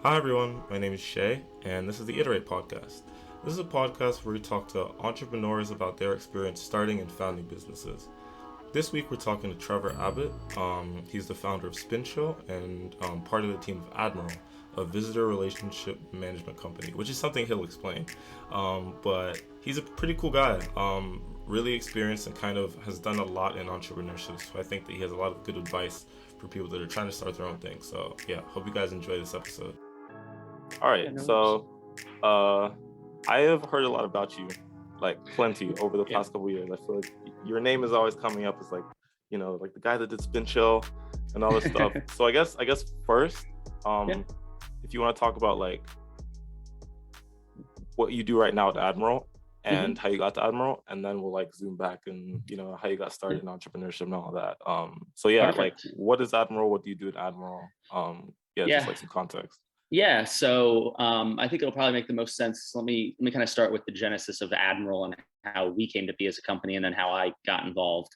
Hi everyone, my name is Seyi, and this is the Iterate Podcast. This is a podcast where we talk to entrepreneurs about their experience starting and founding businesses. This week we're talking to Trevor Abbott. He's the founder of SpinChill and part of the team of Admiral, a visitor relationship management company, which is something he'll explain. But he's a pretty cool guy, really experienced and kind of has done a lot in entrepreneurship. So I think that he has a lot of good advice for people that are trying to start their own thing. So yeah, hope you guys enjoy this episode. All right, so I have heard a lot about you, like plenty over the past couple of years. I feel like your name is always coming up as like the guy that did SpinChill and all this stuff. So I guess first, if you want to talk about like what you do right now at Admiral and how you got to Admiral, and then we'll like zoom back and how you got started in entrepreneurship and all that. So yeah, Perfect. Like what is Admiral? What do you do at Admiral? Just like some context. Yeah, so I think it'll probably make the most sense. Let me kind of start with the genesis of Admiral and how we came to be as a company, and then how I got involved.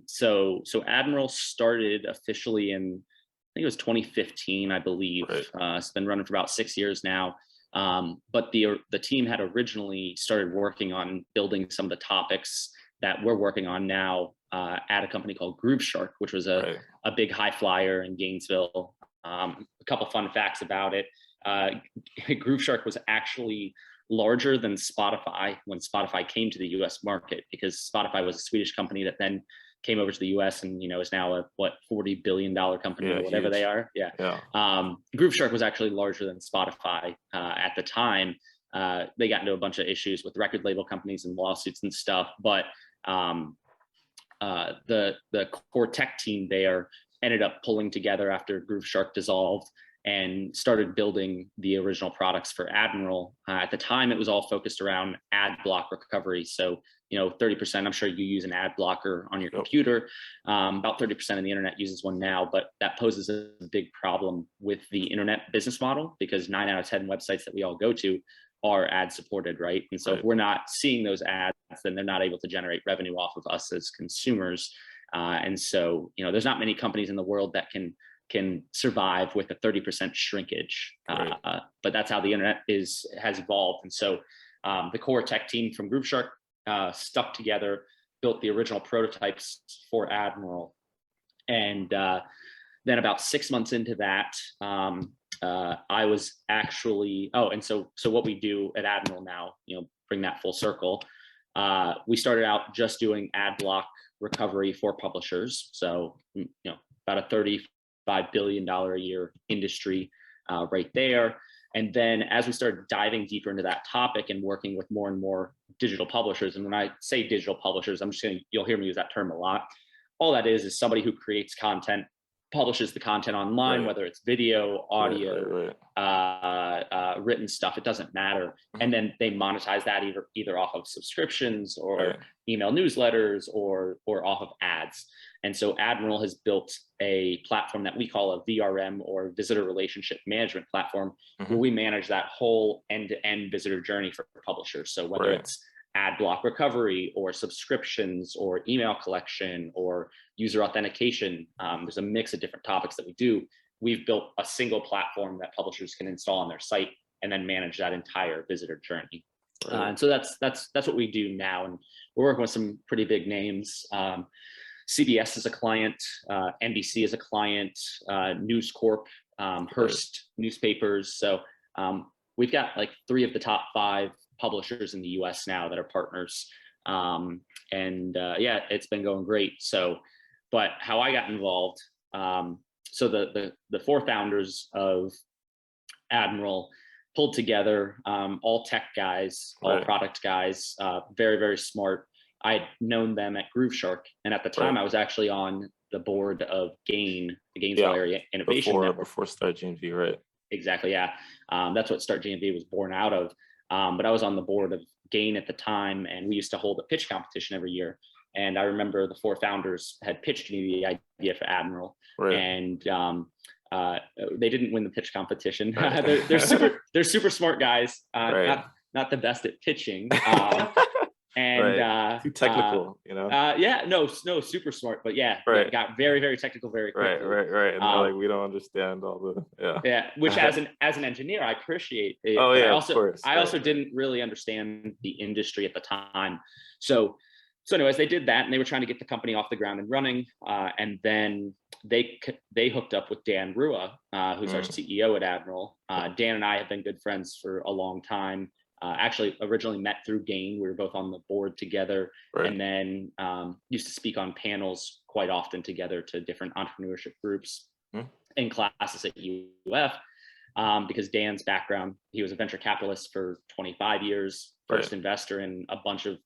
So Admiral started officially in, I think it was 2015, I believe. Right. It's been running for about 6 years now. But the team had originally started working on building some of the topics that we're working on now at a company called GrooveShark, which was a big high flyer in Gainesville. A couple fun facts about it. GrooveShark was actually larger than Spotify when Spotify came to the US market, because Spotify was a Swedish company that then came over to the US and is now a $40 billion company or whatever huge. They are. GrooveShark was actually larger than Spotify at the time. They got into a bunch of issues with record label companies and lawsuits and stuff, but the core tech team there ended up pulling together after GrooveShark dissolved and started building the original products for Admiral. At the time, it was all focused around ad block recovery. So, 30%, I'm sure you use an ad blocker on your computer. About 30% of the internet uses one now, but that poses a big problem with the internet business model, because 9 out of 10 websites that we all go to are ad supported, right? And so if we're not seeing those ads, then they're not able to generate revenue off of us as consumers. And so, there's not many companies in the world that can survive with a 30% shrinkage, but that's how the internet has evolved. And so the core tech team from GrooveShark stuck together, built the original prototypes for Admiral. And then about 6 months into that, I was actually, so what we do at Admiral now, bring that full circle. We started out just doing ad block recovery for publishers. So, about a $35 billion a year industry right there. And then as we started diving deeper into that topic and working with more and more digital publishers, and when I say digital publishers, you'll hear me use that term a lot. All that is somebody who creates content, publishes the content online, whether it's video, audio, written stuff, it doesn't matter. And then they monetize that either off of subscriptions or email newsletters or off of ads. And so Admiral has built a platform that we call a VRM, or visitor relationship management platform, where we manage that whole end-to-end visitor journey for publishers. So whether it's ad block recovery or subscriptions or email collection or user authentication, there's a mix of different topics that we do. We've built a single platform that publishers can install on their site and then manage that entire visitor journey. And so that's what we do now. And we're working with some pretty big names. CBS is a client, NBC is a client, News Corp, Hearst newspapers. So we've got like 3 of the top 5 publishers in the US now that are partners. It's been going great. So, but how I got involved, so the 4 founders of Admiral pulled together, all tech guys, all product guys, very, very smart. I had known them at GrooveShark, and at the time I was actually on the board of GAIN, the Gainesville Area Innovation Network. Before Start GNV, right? Exactly, yeah. That's what Start GNV was born out of. But I was on the board of GAIN at the time, and we used to hold a pitch competition every year. And I remember the 4 founders had pitched me the idea for Admiral, and they didn't win the pitch competition. They're super smart guys, not the best at pitching. And too technical, no, super smart, but yeah, got very, very technical very quickly. Right. And they're like, we don't understand all the which as an engineer, I appreciate it. Oh but yeah, of course. I also didn't really understand the industry at the time. So anyways, they did that, and they were trying to get the company off the ground and running. And then they hooked up with Dan Rua, who's our CEO at Admiral. Dan and I have been good friends for a long time. Actually, originally met through Gain. We were both on the board together, and then used to speak on panels quite often together to different entrepreneurship groups and classes at UF. Because Dan's background, he was a venture capitalist for 25 years, first investor in a bunch of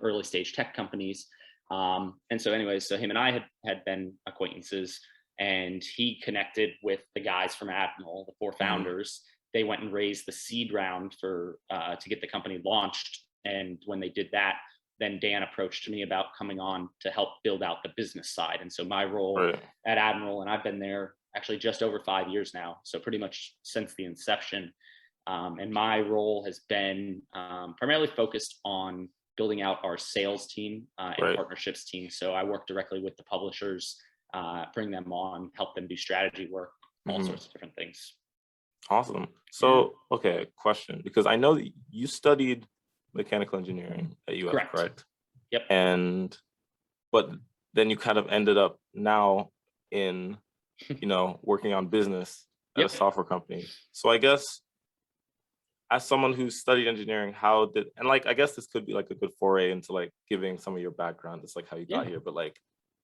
early stage tech companies. And so anyways, so him and I had been acquaintances, and he connected with the guys from Admiral, the 4 founders. They went and raised the seed round for to get the company launched. And when they did that, then Dan approached me about coming on to help build out the business side. And so my role at Admiral, and I've been there actually just over 5 years now, so pretty much since the inception. And my role has been primarily focused on building out our sales team and partnerships team. So I work directly with the publishers, bring them on, help them do strategy work, all sorts of different things. Awesome. So, okay, question, because I know that you studied mechanical engineering at UF, correct? Yep. But then you kind of ended up now in, working on business at a software company. So I guess, as someone who studied engineering, I guess this could be like a good foray into like giving some of your background, just like how you got here, but like,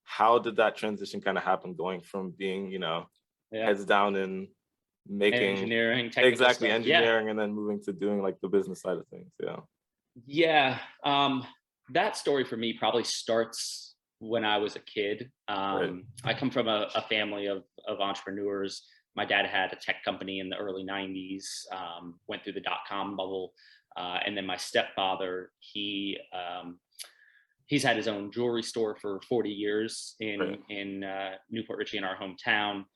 how did that transition kind of happen, going from being, heads down in making engineering, engineering, and then moving to doing like the business side of things? That story for me probably starts when I was a kid. I come from a family of entrepreneurs. My dad had a tech company in the early 90s, went through the dot-com bubble. And then my stepfather, he's had his own jewelry store for 40 years in Newport Richey, in our hometown.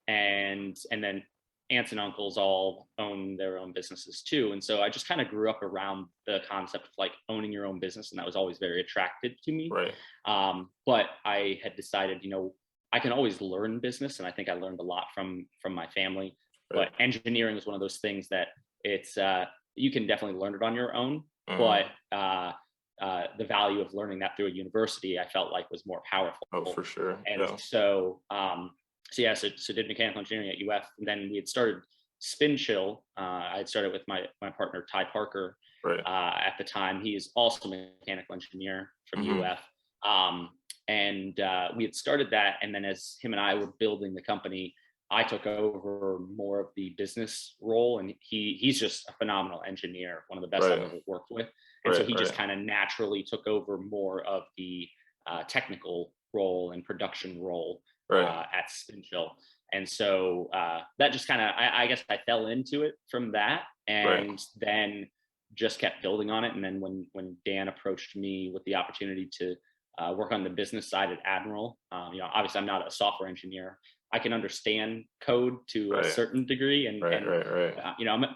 And then aunts and uncles all own their own businesses too. And so I just kind of grew up around the concept of like owning your own business. And that was always very attractive to me. But I had decided, I can always learn business. And I think I learned a lot from my family, but engineering is one of those things that it's, you can definitely learn it on your own, but the value of learning that through a university, I felt like was more powerful. Oh, for sure. And so did mechanical engineering at UF. And then we had started SpinChill. I had started with my partner, Ty Parker. At the time, he is also a mechanical engineer from UF. And we had started that. And then as him and I were building the company, I took over more of the business role. And he's just a phenomenal engineer, one of the best I've ever worked with. And so he just kind of naturally took over more of the technical role and production role at SpinChill. And so that just kind of, I guess I fell into it from that, and then just kept building on it. And then when Dan approached me with the opportunity to work on the business side at Admiral, obviously I'm not a software engineer. I can understand code to a certain degree, and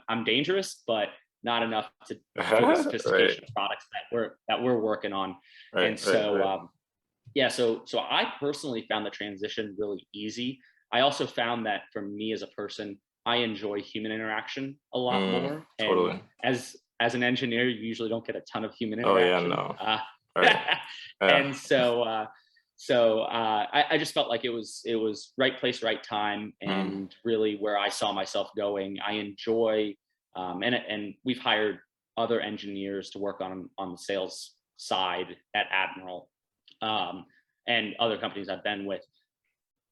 I'm dangerous, but not enough to do the sophistication of products that we're working on. So I personally found the transition really easy. I also found that for me as a person, I enjoy human interaction a lot more. And as an engineer, you usually don't get a ton of human interaction. And so I just felt like it was right place, right time, and really where I saw myself going. I enjoy, and we've hired other engineers to work on the sales side at Admiral, and other companies I've been with,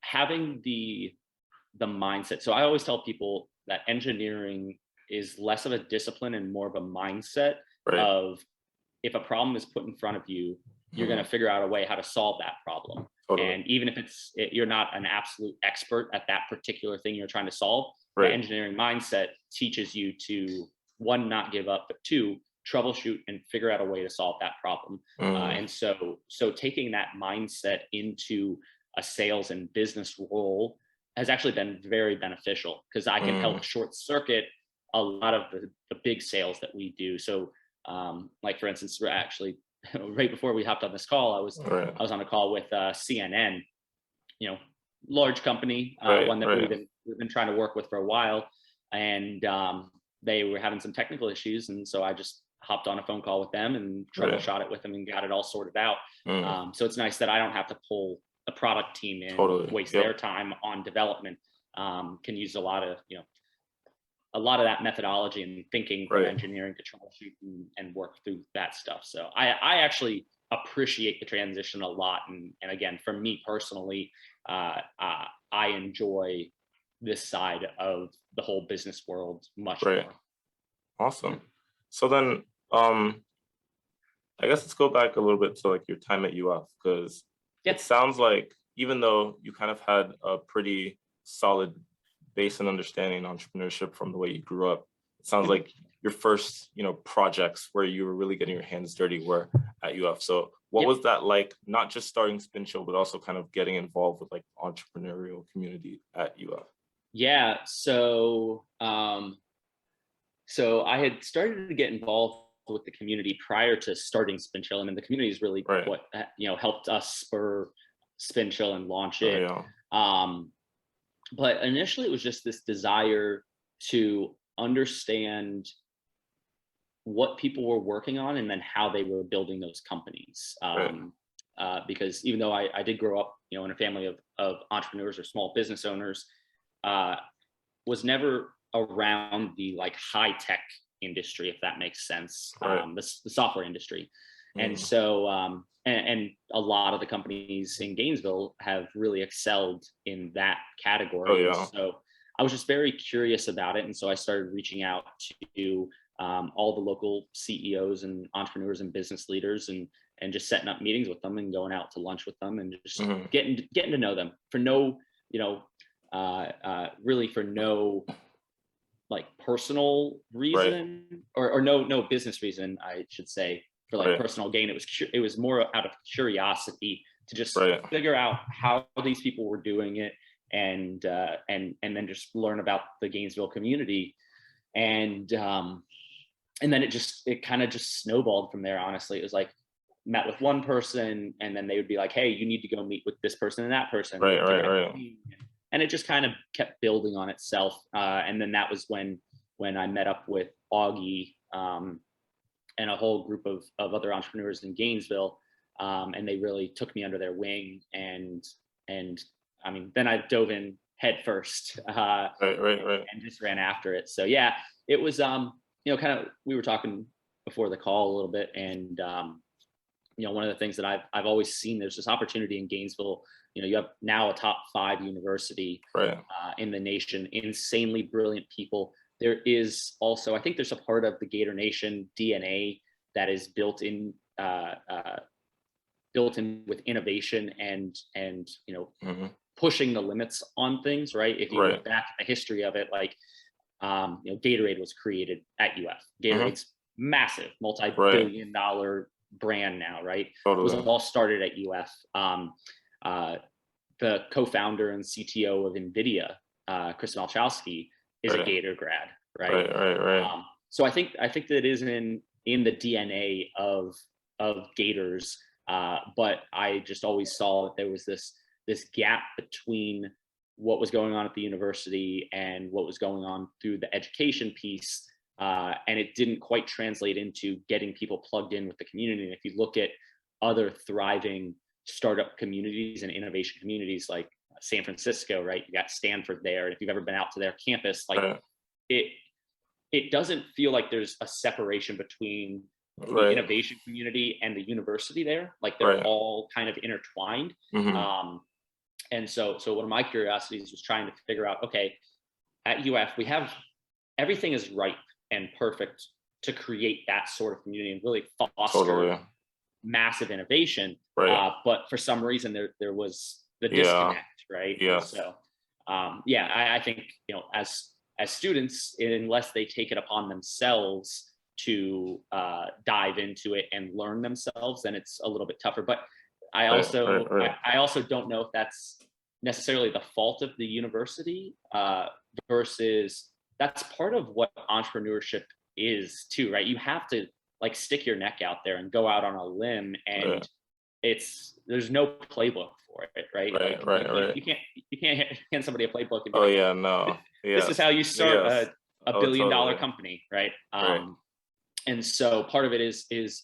having the mindset. So I always tell people that engineering is less of a discipline and more of a mindset of, if a problem is put in front of you, you're going to figure out a way how to solve that problem. And even if you're not an absolute expert at that particular thing you're trying to solve, the engineering mindset teaches you to, one, not give up, but two, troubleshoot and figure out a way to solve that problem. And so taking that mindset into a sales and business role has actually been very beneficial, because I can help short circuit a lot of the big sales that we do. So Like for instance, we're actually right before we hopped on this call, I was on a call with CNN, large company, one that we've been trying to work with for a while, and they were having some technical issues, and so I just hopped on a phone call with them and troubleshot it with them and got it all sorted out. So it's nice that I don't have to pull the product team in, waste their time on development. Can use a lot of that methodology and thinking from engineering to troubleshoot and work through that stuff. So I actually appreciate the transition a lot. And again, for me personally, I enjoy this side of the whole business world much more. Awesome. So then, I guess let's go back a little bit to like your time at UF, because it sounds like even though you kind of had a pretty solid base and understanding in entrepreneurship from the way you grew up, it sounds like your first, projects where you were really getting your hands dirty were at UF. So what was that like, not just starting SpinChill, but also kind of getting involved with like entrepreneurial community at UF? Yeah. So I had started to get involved with the community prior to starting SpinChill, and then the community is really what helped us spur SpinChill and launch it. But initially, it was just this desire to understand what people were working on and then how they were building those companies. Because even though I did grow up, in a family of entrepreneurs or small business owners, was never around the like high tech industry, if that makes sense, the software industry. And so, and a lot of the companies in Gainesville have really excelled in that category. So I was just very curious about it. And so I started reaching out to all the local CEOs and entrepreneurs and business leaders and just setting up meetings with them and going out to lunch with them and just getting to know them for no, really for no like personal reason or no business reason, I should say, for like personal gain. It was more out of curiosity to just figure out how these people were doing it and then just learn about the Gainesville community. And then it kind of just snowballed from there. Honestly, it was like met with one person and then they would be like, hey, you need to go meet with this person and that person. And it just kind of kept building on itself. And then that was when I met up with Augie and a whole group of other entrepreneurs in Gainesville. And they really took me under their wing. And I mean, then I dove in head first and just ran after it. So yeah, it was, kind of, we were talking before the call a little bit. And, one of the things that I've always seen, there's this opportunity in Gainesville. You have now a top 5 university in the nation, insanely brilliant people. There is also, I think there's a part of the Gator Nation DNA that is built in with innovation and pushing the limits on things, right? If you look back at the history of it, like, Gatorade was created at UF. Gatorade's massive, multi-billion-dollar brand now, right? It was all started at UF. The co-founder and CTO of NVIDIA, Chris Malchowski, is a Gator grad, right? So I think that it is in the DNA of Gators, but I just always saw that there was this gap between what was going on at the university and what was going on through the education piece, and it didn't quite translate into getting people plugged in with the community. And if you look at other thriving startup communities and innovation communities like San Francisco, right? You got Stanford there. And if you've ever been out to their campus, like it doesn't feel like there's a separation between the innovation community and the university there. Like they're all kind of intertwined. And so one of my curiosities was trying to figure out, okay, at UF, we have everything is ripe and perfect to create that sort of community and really foster massive innovation. But for some reason there was the disconnect, right? So I think, as students, unless they take it upon themselves to dive into it and learn themselves, then it's a little bit tougher. But I also don't know if that's necessarily the fault of the university versus that's part of what entrepreneurship is too, right? You have to like stick your neck out there and go out on a limb, and there's no playbook for it, right? Like you can't hand somebody a playbook and be like, yeah, no. This is how you start a $1 billion totally. company, right? And so part of it is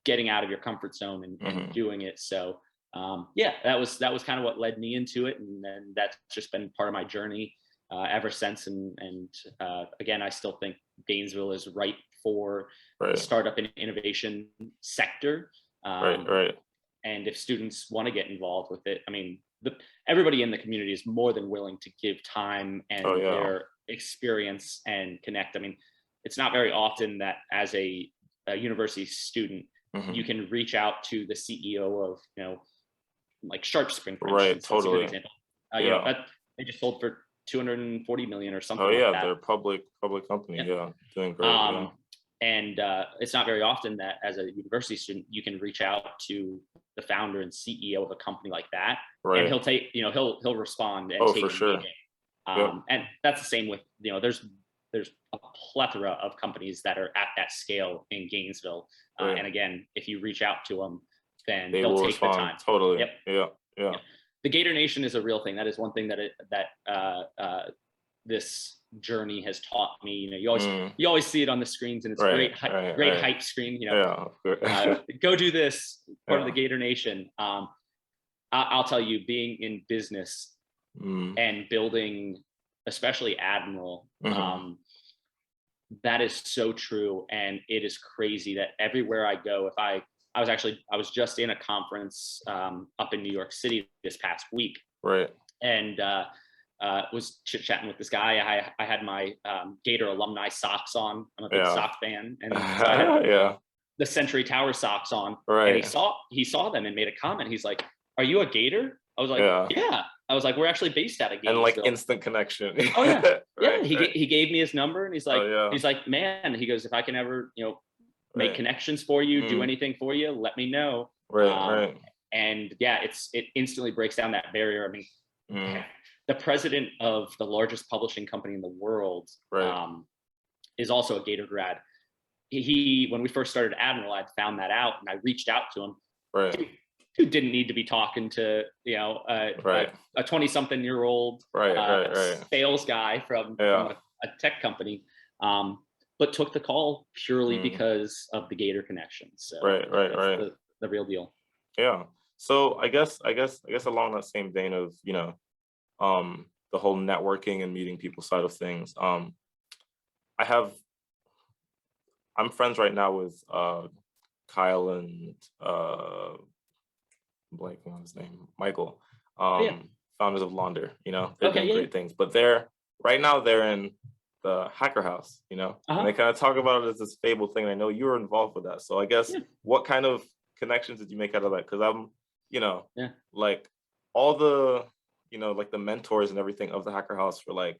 getting out of your comfort zone and doing it. So that was kind of what led me into it, and then that's just been part of my journey ever since. And again, I still think Gainesville is ripe for the startup and innovation sector. And if students want to get involved with it, I mean, everybody in the community is more than willing to give time and their experience and connect. I mean, it's not very often that as a university student, you can reach out to the CEO of, like Sharp Spring, for instance. That's a good example. They just sold for 240 million or something. Like that. They're a public company. Doing great. And it's not very often that as a university student, you can reach out to the founder and CEO of a company like that, and he'll take, he'll respond and take for sure. And that's the same with, there's a plethora of companies that are at that scale in Gainesville. And again, if you reach out to them, then they'll take the time. Totally. Yeah. The Gator Nation is a real thing. That is one thing that this journey has taught me. You always see it on the screens, and it's great hype screen. Go do this, part of the Gator Nation. I'll tell you, being in business and building, especially Admiral, that is so true. And it is crazy that everywhere I go, I was just in a conference up in New York City this past week, and was chit-chatting with this guy. I had my Gator alumni socks on. I'm a big sock fan, and so I had the Century Tower socks on. And he saw them and made a comment. He's like, "Are you a Gator?" I was like, "Yeah." I was like, "We're actually based out of Gainesville." And like instant connection. Oh yeah, He gave me his number, and he's like, "Man," he goes, "if I can ever make connections for you, do anything for you, let me know." And it instantly breaks down that barrier. I mean, the president of the largest publishing company in the world is also a Gator grad. He when we first started Admiral, I found that out, and I reached out to him. Who didn't need to be talking to a 20-something-year-old sales guy from a tech company, but took the call purely because of the Gator connection. So the real deal. Yeah. So I guess along that same vein of the whole networking and meeting people side of things, I'm friends right now with Kyle and blanking on his name, Michael, founders of Launder. They're doing great things, but they're in the Hacker House, and they kind of talk about it as this fable thing. I know you were involved with that, so I guess what kind of connections did you make out of that? Because I'm like all the like the mentors and everything of the Hacker House for like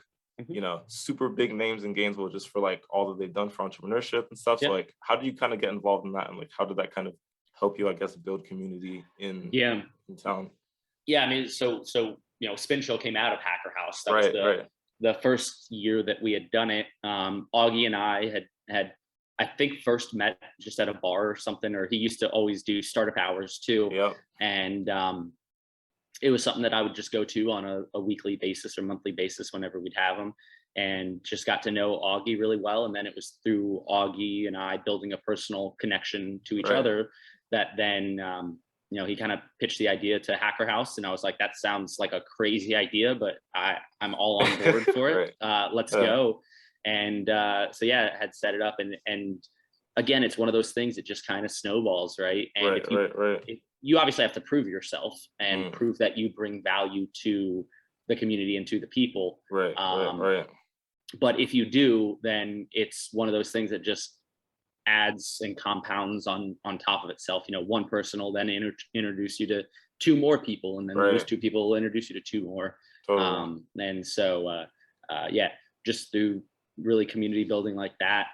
super big names in Gainesville, just for like all that they've done for entrepreneurship and stuff. So like, how do you kind of get involved in that, and like how did that kind of help you, I guess, build community in town? I mean, so SpinChill came out of Hacker House. That was the first year that we had done it. Augie and I had I think first met just at a bar or something, or he used to always do startup hours too. And it was something that I would just go to on a weekly basis or monthly basis whenever we'd have them, and just got to know Augie really well. And then it was through Augie and I building a personal connection to each other that then, he kind of pitched the idea to Hacker House, and I was like, that sounds like a crazy idea, but I'm all on board for it. Let's go. And so had set it up, and again, it's one of those things that just kind of snowballs, right? And if you obviously have to prove yourself and prove that you bring value to the community and to the people. But if you do, then it's one of those things that just adds and compounds on top of itself. One person will then introduce you to two more people, and then those two people will introduce you to two more. And so just through really community building like that,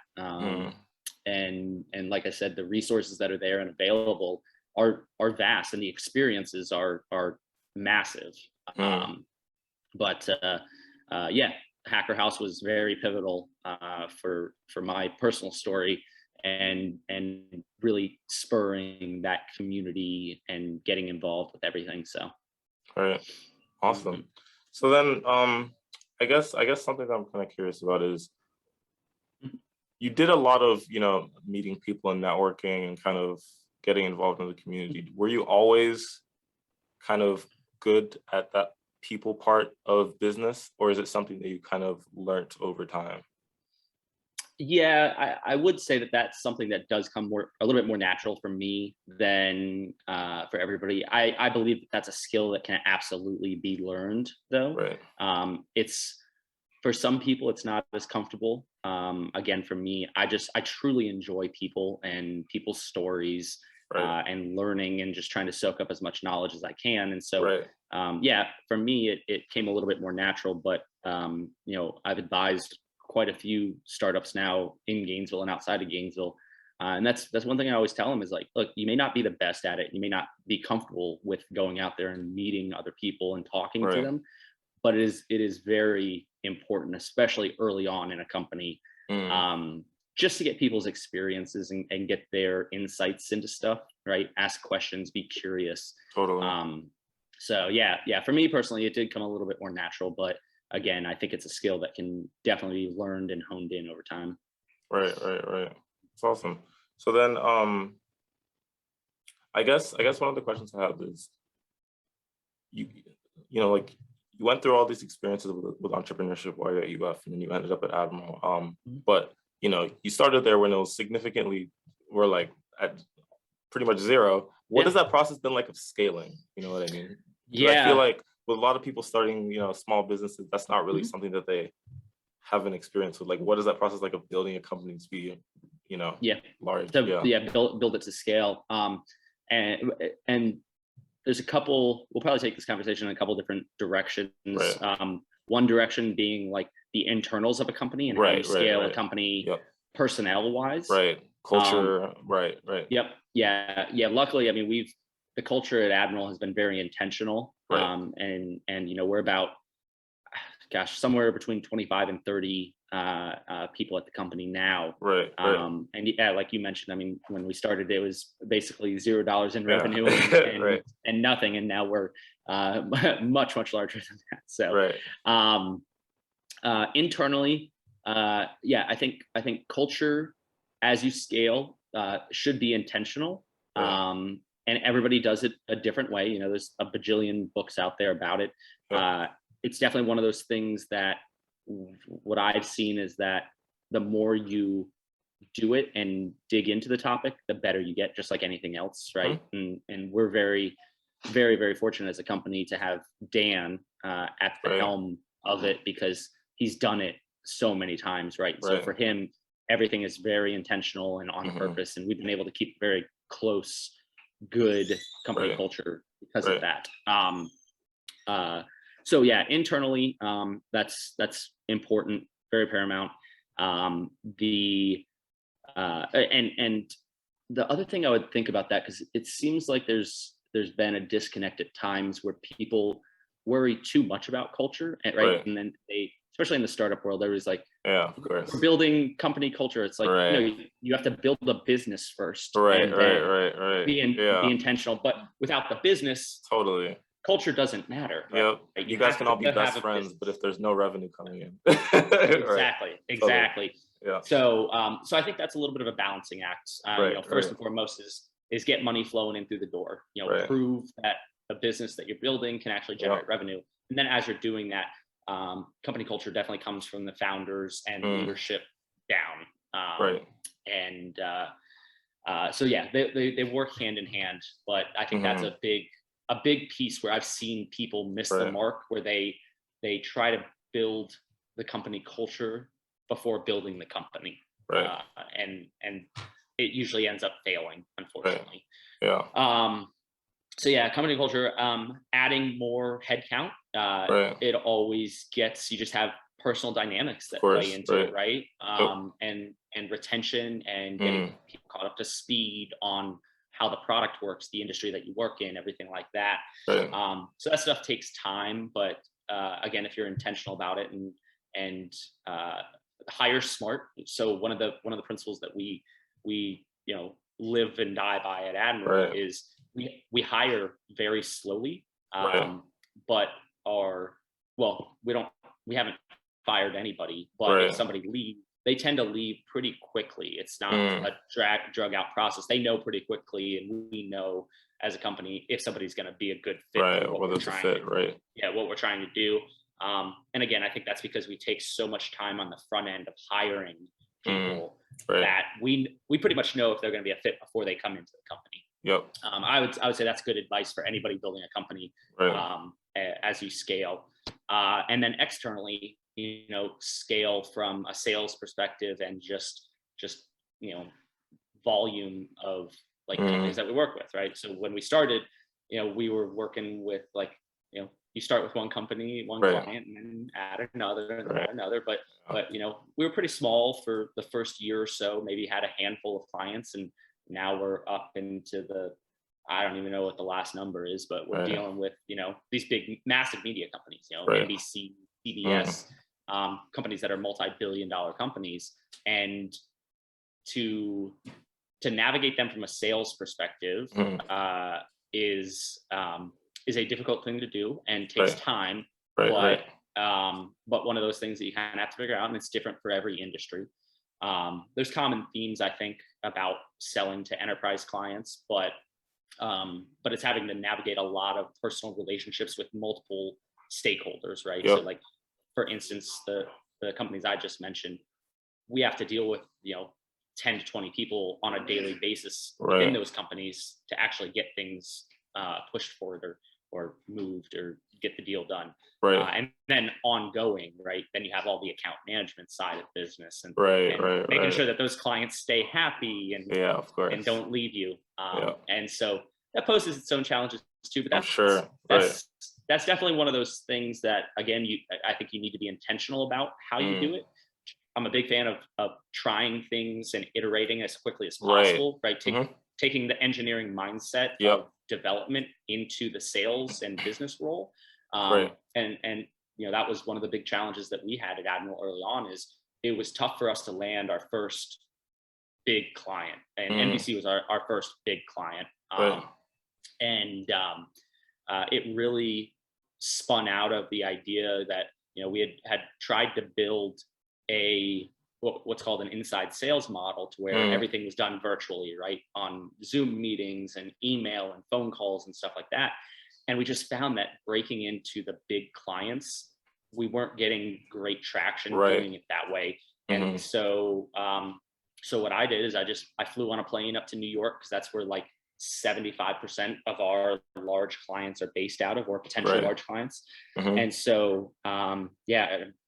and like I said, the resources that are there and available are vast, and the experiences are massive. But Hacker House was very pivotal for my personal story, and really spurring that community and getting involved with everything. So, All right, awesome. So then, I guess something that I'm kind of curious about is you did a lot of, meeting people and networking and kind of getting involved in the community. Were you always kind of good at that people part of business, or is it something that you kind of learned over time? Yeah, I would say that that's something that does come a little bit more natural for me than for everybody. I believe that that's a skill that can absolutely be learned, though. Right. It's for some people, it's not as comfortable. Again, for me, I truly enjoy people and people's stories, Right. and learning and just trying to soak up as much knowledge as I can. And so, Right. yeah, for me, it came a little bit more natural. But I've advised quite a few startups now in Gainesville and outside of Gainesville. And that's one thing I always tell them is like, look, you may not be the best at it. You may not be comfortable with going out there and meeting other people and talking to Right. them, but it is very important, especially early on in a company, just to get people's experiences and get their insights into stuff, right? Ask questions, be curious. Totally. So yeah, for me personally, it did come a little bit more natural, but again, I think it's a skill that can definitely be learned and honed in over time. Right. It's awesome. So then, I guess one of the questions I have is, like you went through all these experiences with entrepreneurship while you're at UF, and then you ended up at Admiral. But you started there when it was we're like at pretty much zero. What has that process been like of scaling? You know what I mean? Yeah. I feel like with a lot of people starting, small businesses, that's not really something that they have an experience with. Like, what is that process like of building a company to be, large? Build it to scale. And there's a couple. We'll probably take this conversation in a couple different directions. Right. One direction being like the internals of a company and how you scale a company personnel wise. Right. Culture. Right. Yep. Yeah. Luckily, I mean, the culture at Admiral has been very intentional. Right. And we're about, somewhere between 25 and 30 people at the company now. Right. And yeah, like you mentioned, I mean, when we started, it was basically $0 in revenue and nothing. And now we're much larger than that. So internally, I think culture as you scale should be intentional. And everybody does it a different way. There's a bajillion books out there about it. It's definitely one of those things that what I've seen is that the more you do it and dig into the topic, the better you get, just like anything else, right? And we're very, very, very fortunate as a company to have Dan at the helm of it, because he's done it so many times, right? So for him, everything is very intentional and on purpose, and we've been able to keep very close, good company culture because of that. So yeah, internally, that's important, very paramount. And the other thing I would think about that, because it seems like there's been a disconnect at times where people worry too much about culture, right? And then especially in the startup world, there was like, of course, building company culture. It's like, you have to build a business first, be intentional. But without the business, totally, culture doesn't matter. Right? Yep. You guys can all be best friends, but if there's no revenue coming in, exactly. Totally. Yeah. So I think that's a little bit of a balancing act. First and foremost is get money flowing in through the door. Prove that the business that you're building can actually generate revenue, and then as you're doing that, company culture definitely comes from the founders and leadership down. And so yeah, they work hand in hand. But I think that's a big piece where I've seen people miss the mark, where they try to build the company culture before building the company, and it usually ends up failing, unfortunately. So yeah, company culture, adding more headcount, it always you just have personal dynamics that play into it, right? And retention and getting people caught up to speed on how the product works, the industry that you work in, everything like that. So that stuff takes time, but again, if you're intentional about it and hire smart. So one of the principles that we we live and die by at Admiral Right. is we hire very slowly, Right. but we haven't fired anybody, but if Right. somebody leaves, they tend to leave pretty quickly. It's not Mm. a drug out process. They know pretty quickly, and we know as a company if somebody's going to be a good fit Right. for what Whether we're it's a trying fit, to right. what we're trying to do. And again, I think that's because we take so much time on the front end of hiring people Right. that we pretty much know if they're going to be a fit before they come into the company. Yep. I would say that's good advice for anybody building a company, Right. as you scale. And then externally, scale from a sales perspective and just volume of like companies that we work with, right? So when we started, we were working with like, you start with one company, one Right. client, and then add another, and then Right. add another. But we were pretty small for the first year or so. Maybe had a handful of clients, and now we're up into I don't even know what the last number is, but we're Right. dealing with these big, massive media companies, Right. NBC, CBS, companies that are multi-billion-dollar companies, and to navigate them from a sales perspective is a difficult thing to do and takes time. Right. But one of those things that you kind of have to figure out, and it's different for every industry. There's common themes, I think, about selling to enterprise clients, but it's having to navigate a lot of personal relationships with multiple stakeholders, right? Yep. So like, for instance, the companies I just mentioned, we have to deal with 10 to 20 people on a daily basis within those companies to actually get things pushed forward or moved or get the deal done. Right. And then ongoing, right? Then you have all the account management side of business and making sure that those clients stay happy and of course, and don't leave you. And so that poses its own challenges too. But that's definitely one of those things that, again, I think you need to be intentional about how you do it. I'm a big fan of trying things and iterating as quickly as possible, right? Taking the engineering mindset of development into the sales and business role. And that was one of the big challenges that we had at Admiral early on. Is it was tough for us to land our first big client, and NBC was our first big client. And it really spun out of the idea that we had tried to build what's called an inside sales model, to where everything was done virtually, right, on Zoom meetings and email and phone calls and stuff like that. And we just found that breaking into the big clients, we weren't getting great traction doing it that way. And so what I did is I flew on a plane up to New York, because that's where like 75% of our large clients are based out of, or potentially large clients. And so,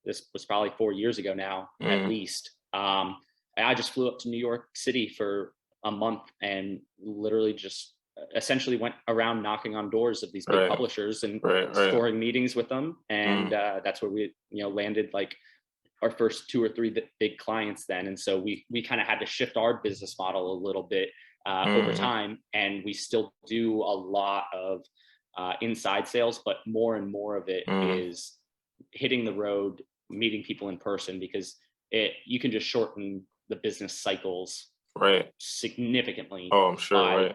this was probably 4 years ago now, at least. I just flew up to New York City for a month and literally just essentially went around knocking on doors of these big publishers and scoring meetings with them. And that's where we, landed like our first 2 or 3 big clients then. And so we kind of had to shift our business model a little bit over time, and we still do a lot of inside sales, but more and more of it is hitting the road, meeting people in person, because you can just shorten the business cycles significantly. Oh, I'm sure.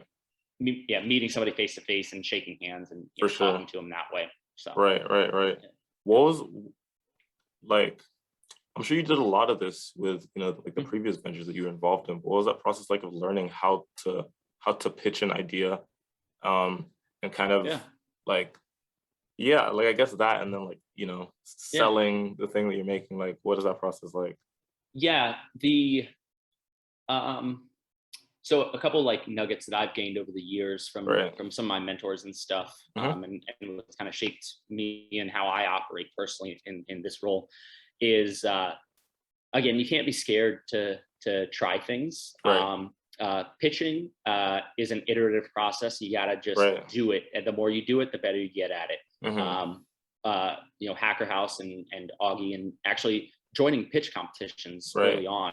Meeting somebody face to face and shaking hands and talking to them that way. So right. What was like? I'm sure you did a lot of this with like the previous ventures that you were involved in. What was that process like of learning how to pitch an idea, and kind of like I guess that, and then like selling the thing that you're making. Like, what is that process like? So a couple like nuggets that I've gained over the years from some of my mentors and stuff, and what's kind of shaped me and how I operate personally in this role is, again, you can't be scared to try things. Pitching is an iterative process. You gotta just do it, and the more you do it, the better you get at it. Hacker House and Augie, and actually joining pitch competitions early on.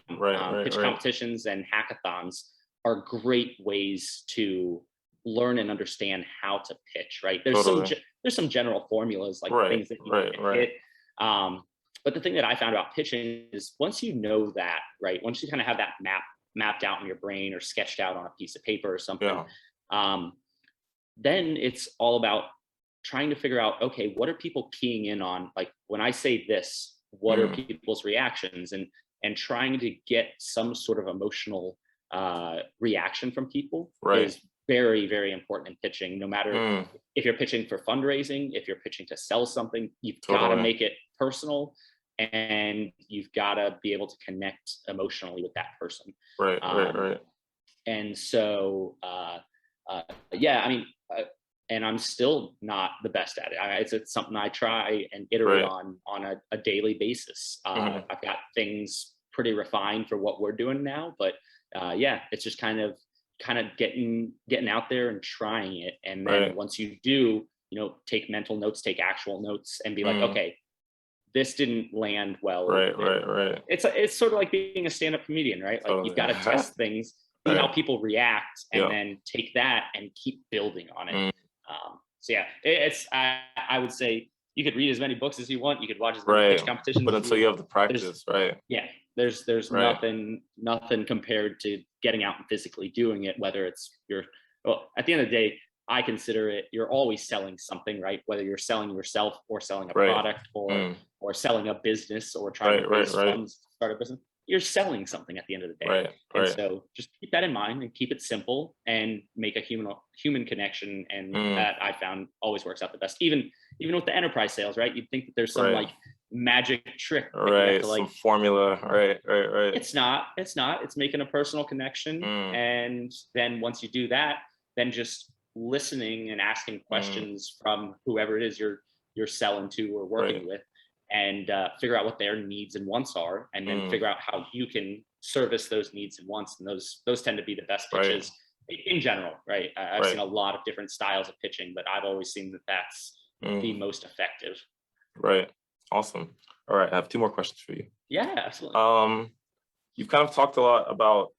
Pitch competitions and hackathons are great ways to learn and understand how to pitch, right? There's some general formulas, like things that you need to hit. But the thing that I found about pitching is once you know that, right, once you kind of have that map mapped out in your brain or sketched out on a piece of paper or something. Yeah. Then it's all about trying to figure out, okay, what are people keying in on? Like when I say this, what are people's reactions? And trying to get some sort of emotional reaction from people is very, very important in pitching. No matter if you're pitching for fundraising, if you're pitching to sell something, you've got to make it personal, and you've got to be able to connect emotionally with that person. Right. And so, yeah, I mean, and I'm still not the best at it. It's something I try and iterate on a daily basis. I've got things pretty refined for what we're doing now, but yeah, it's just kind of getting out there and trying it. And then once you do, take mental notes, take actual notes, and be like, okay, this didn't land well. Right. It's sort of like being a stand-up comedian, right? Like you've got to test things, see how people react, and then take that and keep building on it. So yeah, I would say you could read as many books as you want, you could watch as many pitch competitions, but until you have the practice, there's nothing compared to getting out and physically doing it. Whether it's at the end of the day, I consider it, you're always selling something, right? Whether you're selling yourself or selling a product or selling a business or trying to raise funds to start a business, you're selling something at the end of the day. And so just keep that in mind and keep it simple and make a human connection. And that I found always works out the best. Even with the enterprise sales, right? You'd think that there's some like magic trick. Some formula. Right. It's not. It's making a personal connection. And then once you do that, then just listening and asking questions from whoever it is you're selling to or working with, and figure out what their needs and wants are, and then figure out how you can service those needs and wants. And those tend to be the best pitches in general, right? I've seen a lot of different styles of pitching, but I've always seen that that's the most effective. Right. Awesome. All right, I have 2 more questions for you. Yeah, absolutely. You've kind of talked a lot about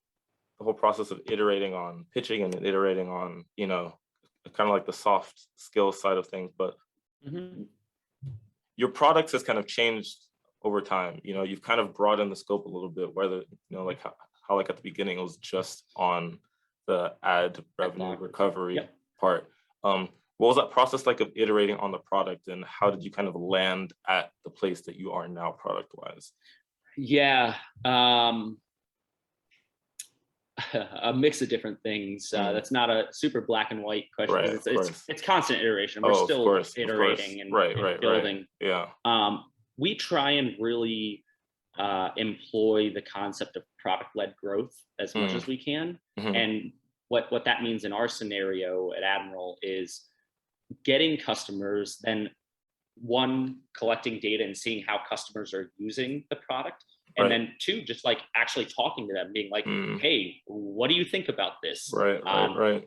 the whole process of iterating on pitching and iterating on, kind of like the soft skill side of things, but your products has kind of changed over time. You've kind of broadened the scope a little bit, whether, like how like at the beginning it was just on the ad revenue recovery part. What was that process like of iterating on the product, and how did you kind of land at the place that you are now product wise? Yeah. A mix of different things. That's not a super black and white question. It's constant iteration. We're still iterating and building. Yeah. We try and really employ the concept of product-led growth as much as we can. And what that means in our scenario at Admiral is getting customers, then one, collecting data and seeing how customers are using the product. And then 2, just like actually talking to them, being like, hey, what do you think about this? Right.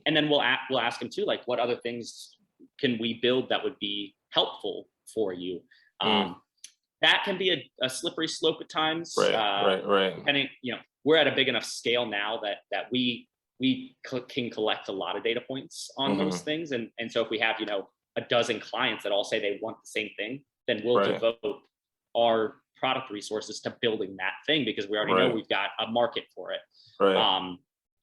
And then we'll ask them too, like, what other things can we build that would be helpful for you? That can be a slippery slope at times. Right. Depending, we're at a big enough scale now that we can collect a lot of data points on those things. And so if we have, a dozen clients that all say they want the same thing, then we'll devote our product resources to building that thing, because we already know we've got a market for it.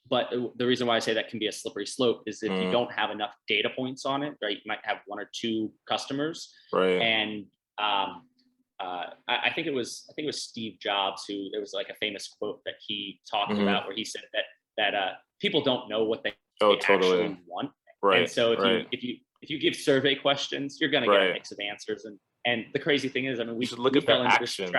But the reason why I say that can be a slippery slope is if you don't have enough data points on it, right? You might have 1 or 2 customers, and I think it was Steve Jobs who, there was like a famous quote that he talked about where he said that people don't know what they actually want. And so if you give survey questions, you're going to get a mix of answers. And the crazy thing is, I mean, we should look at their actions.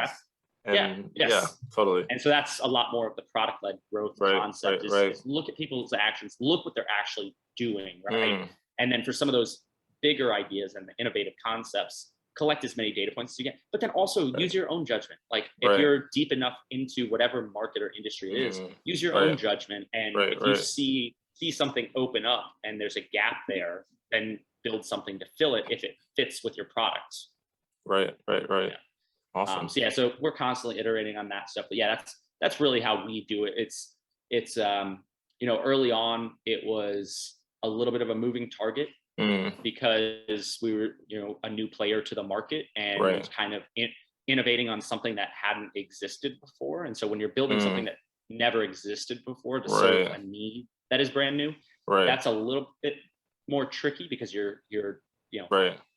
Totally. And so that's a lot more of the product-led growth concept is look at people's actions, look what they're actually doing, right? And then for some of those bigger ideas and the innovative concepts, collect as many data points as you can, but then also use your own judgment. Like if you're deep enough into whatever market or industry it is, use your own judgment. And if you see something open up and there's a gap there, then build something to fill it if it fits with your products. Right. Awesome. So we're constantly iterating on that stuff. But yeah, that's really how we do it. It's early on it was a little bit of a moving target because we were a new player to the market, and it was kind of innovating on something that hadn't existed before. And so when you're building something that never existed before to serve a need that is brand new. That's a little bit more tricky because you're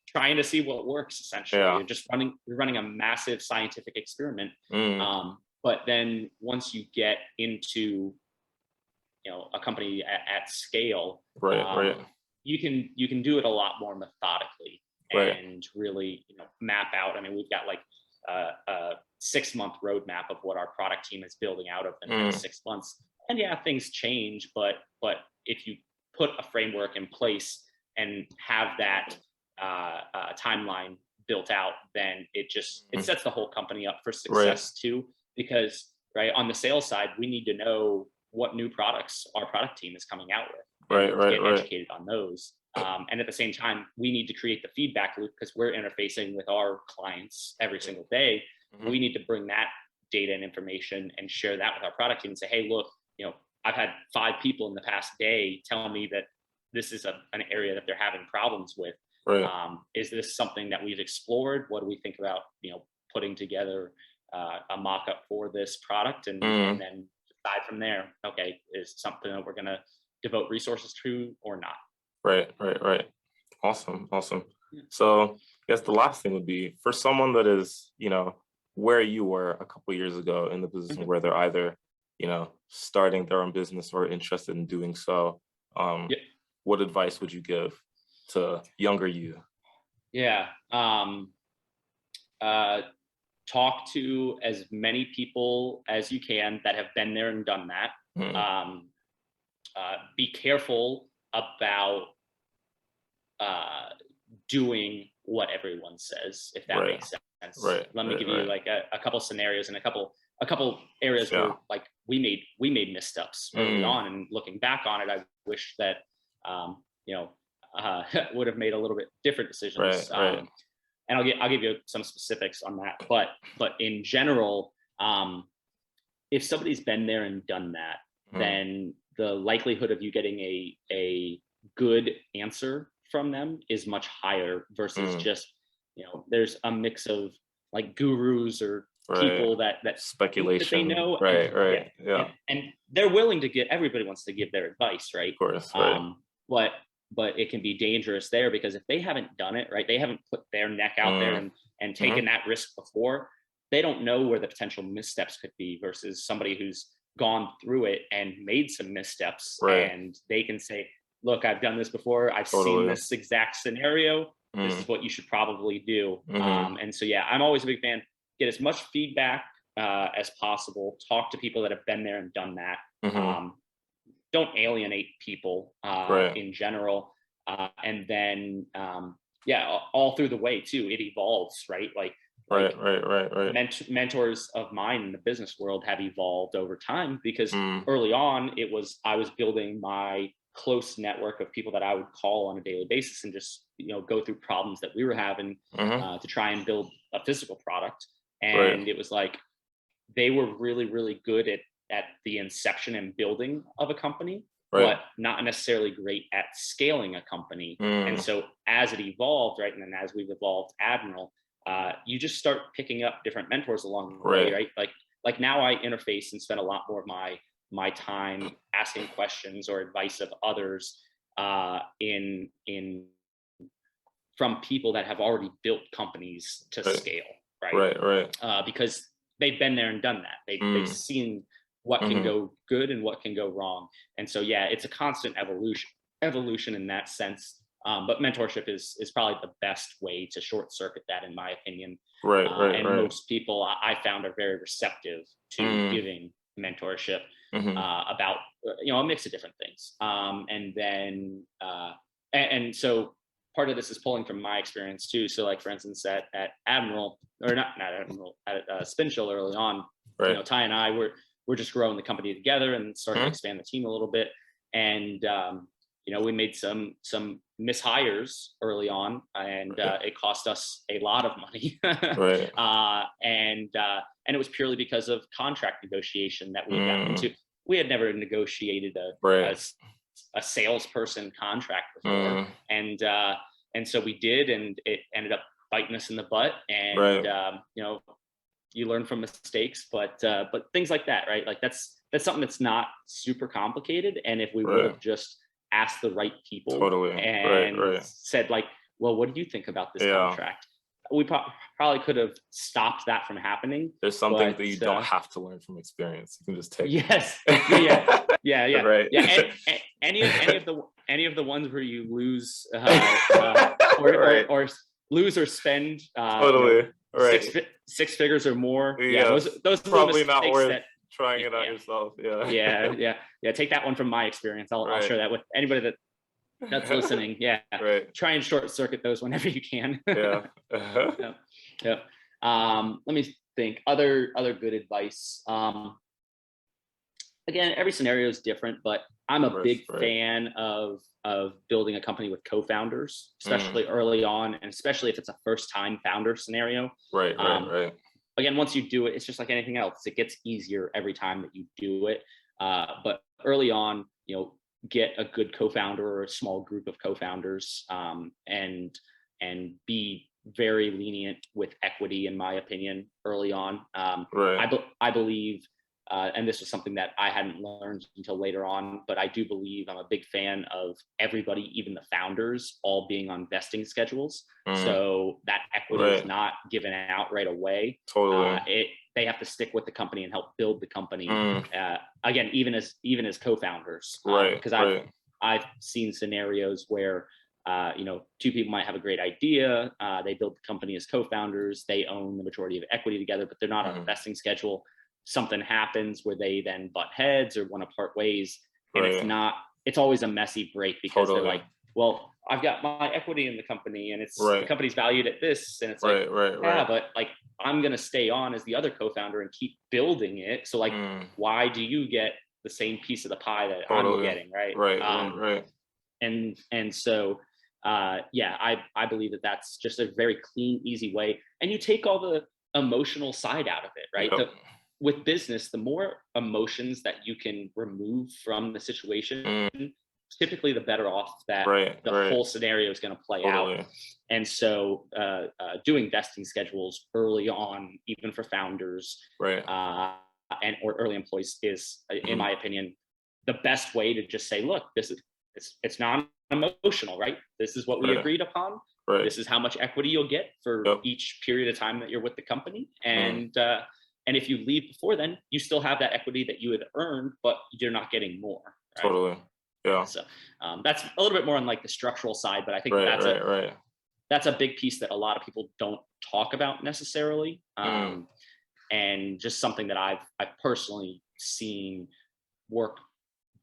trying to see what works essentially. You're running a massive scientific experiment. But then once you get into a company at scale, you can do it a lot more methodically and really map out. I mean, we've got like a 6-month roadmap of what our product team is building out of the next 6 months. And things change, but if you put a framework in place and have that timeline built out, then it sets the whole company up for success too. Because on the sales side, we need to know what new products our product team is coming out with, get educated on those. And at the same time, we need to create the feedback loop because we're interfacing with our clients every single day. We need to bring that data and information and share that with our product team and say, hey, look, I've had 5 people in the past day tell me that this is an area that they're having problems with. Is this something that we've explored? What do we think about, putting together a mock-up for this product and then decide from there, okay, is something that we're going to devote resources to or not? Right. Awesome. So I guess the last thing would be for someone that is, where you were a couple of years ago in the position where they're either, starting their own business or interested in doing so. What advice would you give to younger you? Talk to as many people as you can that have been there and done that. Be careful about doing what everyone says, if that makes sense. Let me give you like a couple scenarios and a couple areas where like we made missteps early on, and looking back on it, I wish that would have made a little bit different decisions. And I'll give you some specifics on that, but in general, if somebody's been there and done that, then the likelihood of you getting a good answer from them is much higher versus just there's a mix of like gurus or people that speculation that they know, and they're willing to get. Everybody wants to give their advice, right? Of course, but it can be dangerous there because if they haven't done it, right, they haven't put their neck out there and taken that risk before, they don't know where the potential missteps could be versus somebody who's gone through it and made some missteps, and they can say, look, I've done this before. I've seen this exact scenario. This is what you should probably do. And so, I'm always a big fan. Get as much feedback as possible. Talk to people that have been there and done that. Don't alienate people in general. And then, all through the way too, it evolves, right? Mentors of mine in the business world have evolved over time because early on I was building my close network of people that I would call on a daily basis and just, go through problems that we were having to try and build a physical product. And it was like, they were really, really good at the inception and building of a company, but not necessarily great at scaling a company. And so as it evolved, right, and then as we've evolved Admiral, you just start picking up different mentors along the way, right? Like now I interface and spend a lot more of my time asking questions or advice of others from people that have already built companies to scale, right? Because they've been there and done that. They've seen what can go good and what can go wrong. And so, it's a constant evolution in that sense. But mentorship is probably the best way to short circuit that, in my opinion. Most people I found are very receptive to giving mentorship about, a mix of different things. And then, and so part of this is pulling from my experience too. So like, for instance, at Admiral, or not Admiral, at SpinChill early on, Ty and I we're just growing the company together and starting to expand the team a little bit. And, we made some mishires early on, and it cost us a lot of money. And it was purely because of contract negotiation that we had gotten into. We had never negotiated a salesperson contract before. And so we did, and it ended up biting us in the butt. And, you learn from mistakes, but things like that, right? Like that's that's something that's not super complicated. And if we would Right. have just asked the right people Totally. and Right. said like, well, what do you think about this Yeah. contract? We probably could have stopped that from happening. There's something that But you don't have to learn from experience. You can just take. yes, yeah. Right. Yeah, any of the ones where you lose Right. or lose or spend Totally. Right. six figures or more. Yeah. Those are Probably the not mistakes worth that trying it out yourself. yeah. Take that one from my experience. I'll Right. share that with anybody that's listening. Yeah. Right. Try and short circuit those whenever you can. Yeah. Yeah. Let me think. Other good advice. Again, every scenario is different, but I'm a big fan of building a company with co-founders, especially early on, and especially if it's a first-time founder scenario. Right. Again, once you do it, it's just like anything else. It gets easier every time that you do it. But early on, get a good co-founder or a small group of co-founders, and be very lenient with equity, in my opinion, early on. I believe, and this was something that I hadn't learned until later on, but I do believe I'm a big fan of everybody, even the founders, all being on vesting schedules. So that equity is not given out right away. Totally. They have to stick with the company and help build the company. Again, even as co-founders, because I've seen scenarios where two people might have a great idea. They build the company as co-founders. They own the majority of equity together, but they're not on a vesting schedule. Something happens where they then butt heads or want to part ways, and it's always a messy break because they're like, well, I've got my equity in the company and the company's valued at this, and it's but like I'm gonna stay on as the other co-founder and keep building it. So like, why do you get the same piece of the pie that I'm getting, right? And so I believe that that's just a very clean, easy way, and you take all the emotional side out of it, right? With business, the more emotions that you can remove from the situation, typically the better off that the whole scenario is going to play out. And so doing vesting schedules early on, even for founders or early employees, is, in my opinion, the best way to just say, look, it's non-emotional, right? This is what we agreed upon. This is how much equity you'll get for each period of time that you're with the company. And if you leave before then, you still have that equity that you had earned, but you're not getting more. Right? Totally. Yeah. So that's a little bit more on like the structural side, but I think that's a big piece that a lot of people don't talk about necessarily. And just something that I've personally seen work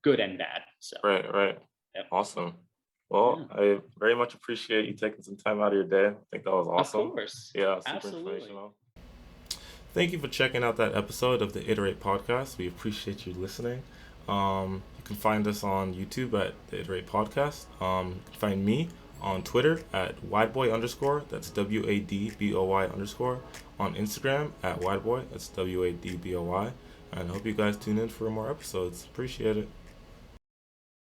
good and bad. So Right. Yep. Awesome. Well, I very much appreciate you taking some time out of your day. I think that was awesome. Of course. Yeah, super informational. Thank you for checking out that episode of the Iterate Podcast. We appreciate you listening. You can find us on YouTube at the Iterate Podcast. You can find me on Twitter at wadboy_. That's WADBOY_. On Instagram at wadboy. That's WADBOY. And I hope you guys tune in for more episodes. Appreciate it.